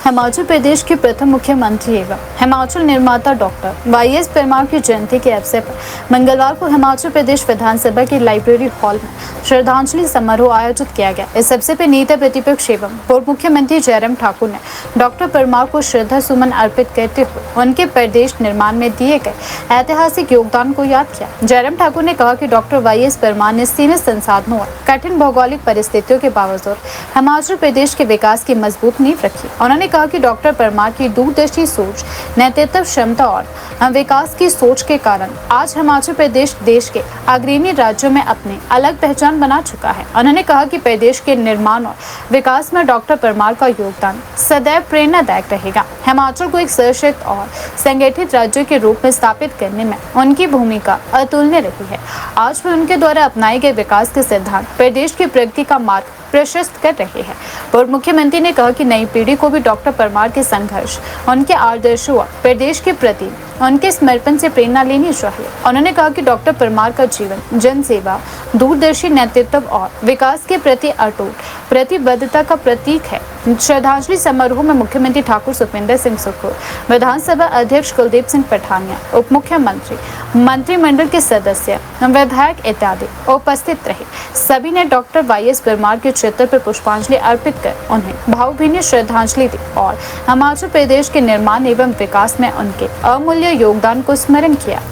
हिमाचल प्रदेश के प्रथम मुख्यमंत्री एवं हिमाचल निर्माता डॉक्टर वाईएस परमार की जयंती के अवसर पर मंगलवार को हिमाचल प्रदेश विधानसभा की लाइब्रेरी हॉल में श्रद्धांजलि समारोह आयोजित किया गया। इस अवसर पर नेता प्रतिपक्ष एवं पूर्व मुख्यमंत्री जयराम ठाकुर ने डॉक्टर परमार को श्रद्धा सुमन अर्पित करते हुए उनके प्रदेश निर्माण में दिए गए ऐतिहासिक योगदान को याद किया। जयराम ठाकुर ने कहा कि डॉक्टर वाईएस परमार ने सीमित संसाधनों और कठिन भौगोलिक परिस्थितियों के बावजूद हिमाचल प्रदेश के विकास की मजबूत नींव रखी। उन्होंने कहा कि डॉक्टर परमार की दूरदर्शी सोच, नेतृत्व क्षमता और विकास की सोच के कारण आज हिमाचल प्रदेश देश के अग्रणी राज्यों में अपनी अलग पहचान बना चुका है। उन्होंने कहा कि प्रदेश के निर्माण और विकास में डॉक्टर परमार का योगदान सदैव प्रेरणादायक रहेगा। हिमाचल को एक सशक्त और संगठित राज्य के रूप में स्थापित करने में उनकी भूमिका अतुलनीय रही है। आज भी उनके द्वारा अपनाए गए विकास के सिद्धांत प्रदेश की प्रगति का मार्ग प्रशस्त कर रहे हैं। पूर्व मुख्यमंत्री ने कहा कि नई पीढ़ी को भी डॉक्टर परमार के संघर्ष, उनके आदर्शों और प्रदेश के प्रति उनके समर्पण से प्रेरणा लेनी चाहिए। उन्होंने कहा कि डॉक्टर परमार का जीवन जनसेवा, दूरदर्शी नेतृत्व और विकास के प्रति अटूट प्रतिबद्धता का प्रतीक है। श्रद्धांजलि समारोह में मुख्यमंत्री ठाकुर सुखविंदर सिंह सुक्खू, विधानसभा अध्यक्ष कुलदीप सिंह पठानिया, उप मुख्यमंत्री, मंत्रिमंडल के सदस्य, विधायक इत्यादि उपस्थित रहे। सभी ने डॉक्टर वाईएस परमार के चित्र पर पुष्पांजलि अर्पित कर उन्हें भावभीनी श्रद्धांजलि दी और हिमाचल प्रदेश के निर्माण एवं विकास में उनके अमूल्य योगदान को स्मरण किया।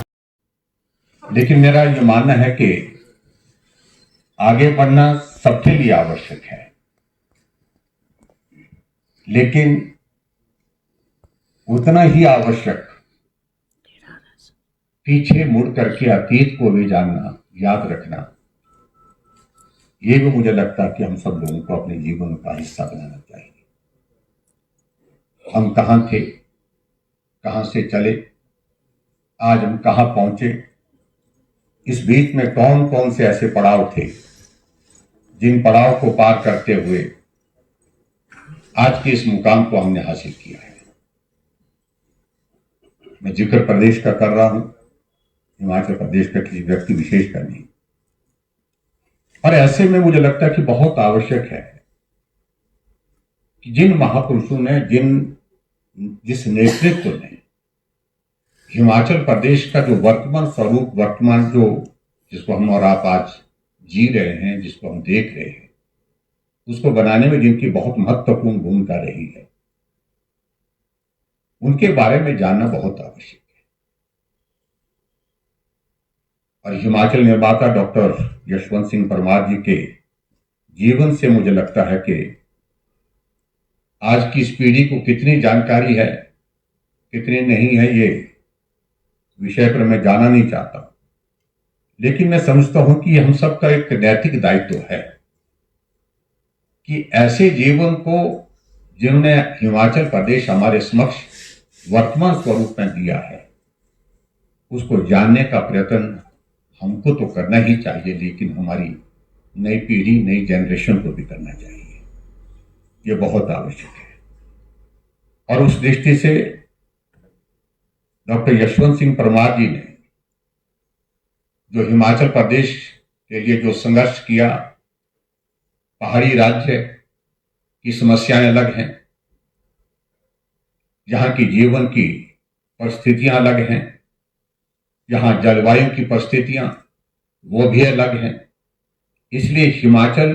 लेकिन मेरा ये मानना है कि आगे बढ़ना सबके लिए आवश्यक है, लेकिन उतना ही आवश्यक पीछे मुड़ करके अतीत को भी जानना, याद रखना, ये भी मुझे लगता है कि हम सब लोगों को अपने जीवन का हिस्सा बनाना चाहिए। हम कहां थे, कहां से चले, आज हम कहां पहुंचे, इस बीच में कौन कौन से ऐसे पड़ाव थे जिन पड़ाव को पार करते हुए आज के इस मुकाम को हमने हासिल किया है। मैं जिक्र प्रदेश का कर रहा हूं, हिमाचल प्रदेश का किसी व्यक्ति विशेष का नहीं। और ऐसे में मुझे लगता है कि बहुत आवश्यक है कि जिन महापुरुषों ने, जिस नेतृत्व ने हिमाचल प्रदेश का जो वर्तमान स्वरूप, वर्तमान जो जिसको हम और आप आज जी रहे हैं, जिसको हम देख रहे हैं, उसको बनाने में जिनकी बहुत महत्वपूर्ण भूमिका रही है, उनके बारे में जानना बहुत आवश्यक है। और हिमाचल निर्माता डॉक्टर यशवंत सिंह परमार जी के जीवन से मुझे लगता है कि आज की इस पीढ़ी को कितनी जानकारी है, कितनी नहीं है, ये विषय पर मैं जाना नहीं चाहता, लेकिन मैं समझता हूं कि हम सबका एक नैतिक दायित्व है कि ऐसे जीवन को जिन्होंने हिमाचल प्रदेश हमारे समक्ष वर्तमान स्वरूप में दिया है, उसको जानने का प्रयत्न हमको तो करना ही चाहिए, लेकिन हमारी नई पीढ़ी, नई जनरेशन को भी करना चाहिए। ये बहुत आवश्यक है। और उस दृष्टि से डॉक्टर यशवंत सिंह परमार जी ने जो हिमाचल प्रदेश के लिए जो संघर्ष किया, पहाड़ी राज्य की समस्याएं अलग हैं, यहाँ की जीवन की परिस्थितियां अलग हैं, यहाँ जलवायु की परिस्थितियां वो भी अलग हैं। इसलिए हिमाचल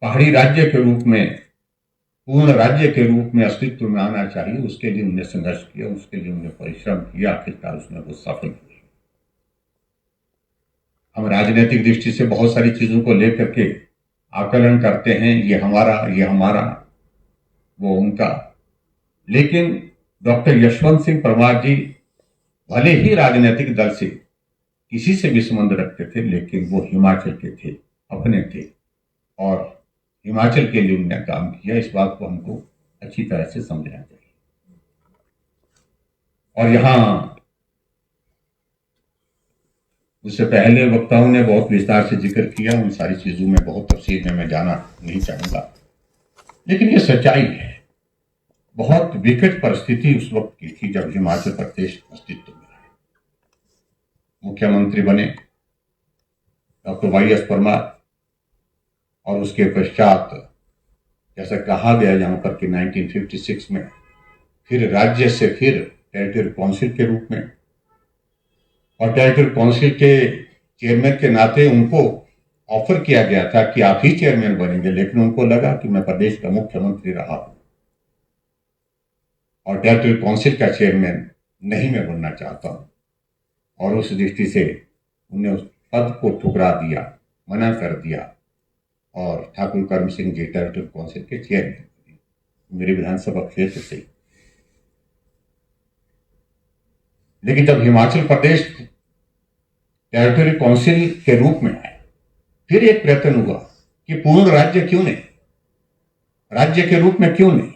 पहाड़ी राज्य के रूप में, पूर्ण राज्य के रूप में अस्तित्व में आना चाहिए। उसके लिए उन्होंने संघर्ष किया, उसके लिए उन्होंने परिश्रम किया, आखिरकार उसमें वो सफल हुए। हम राजनीतिक दृष्टि से बहुत सारी चीजों को लेकर के आकलन करते हैं, ये हमारा, वो उनका, लेकिन डॉक्टर यशवंत सिंह परमार जी भले ही राजनीतिक दल से किसी से भी संबंध रखते थे, लेकिन वो हिमाचल के थे, अपने थे, और हिमाचल के लिए उन्होंने काम किया। इस बात को हमको अच्छी तरह से समझना चाहिए। और यहां उससे पहले वक्ताओं ने बहुत विस्तार से जिक्र किया, उन सारी चीजों में बहुत तफसील में मैं जाना नहीं चाहूंगा, लेकिन ये सच्चाई है। बहुत विकट परिस्थिति उस वक्त की थी जब हिमाचल प्रदेश अस्तित्व में आए। मुख्यमंत्री बने डॉक्टर वाईएस परमार, और उसके पश्चात जैसा कहा गया यहाँ पर कि 1956 में फिर राज्य से फिर टेरिटरी काउंसिल के रूप में, और टेरिटरी काउंसिल के चेयरमैन के नाते उनको ऑफर किया गया था कि आप ही चेयरमैन बनेंगे, लेकिन उनको लगा कि मैं प्रदेश का मुख्यमंत्री रहा हूं और टेरिटरी काउंसिल का चेयरमैन नहीं मैं बनना चाहता हूं, और उस दृष्टि से उन्हें उस पद को ठुकरा दिया, मना कर दिया, और ठाकुर कर्म सिंह जी टेरिटरी काउंसिल के चेयरमैन बने मेरे विधानसभा क्षेत्र से। लेकिन जब हिमाचल प्रदेश टेरिटरी काउंसिल के रूप में आए, फिर एक प्रयत्न हुआ कि पूर्ण राज्य क्यों नहीं, राज्य के रूप में क्यों नहीं,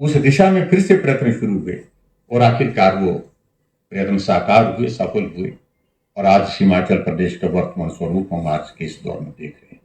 उस दिशा में फिर से प्रयत्न शुरू हुए और आखिरकार वो प्रयत्न साकार हुए, सफल हुए, और आज हिमाचल प्रदेश का वर्तमान स्वरूप हम आज के इस दौर में देख रहे हैं।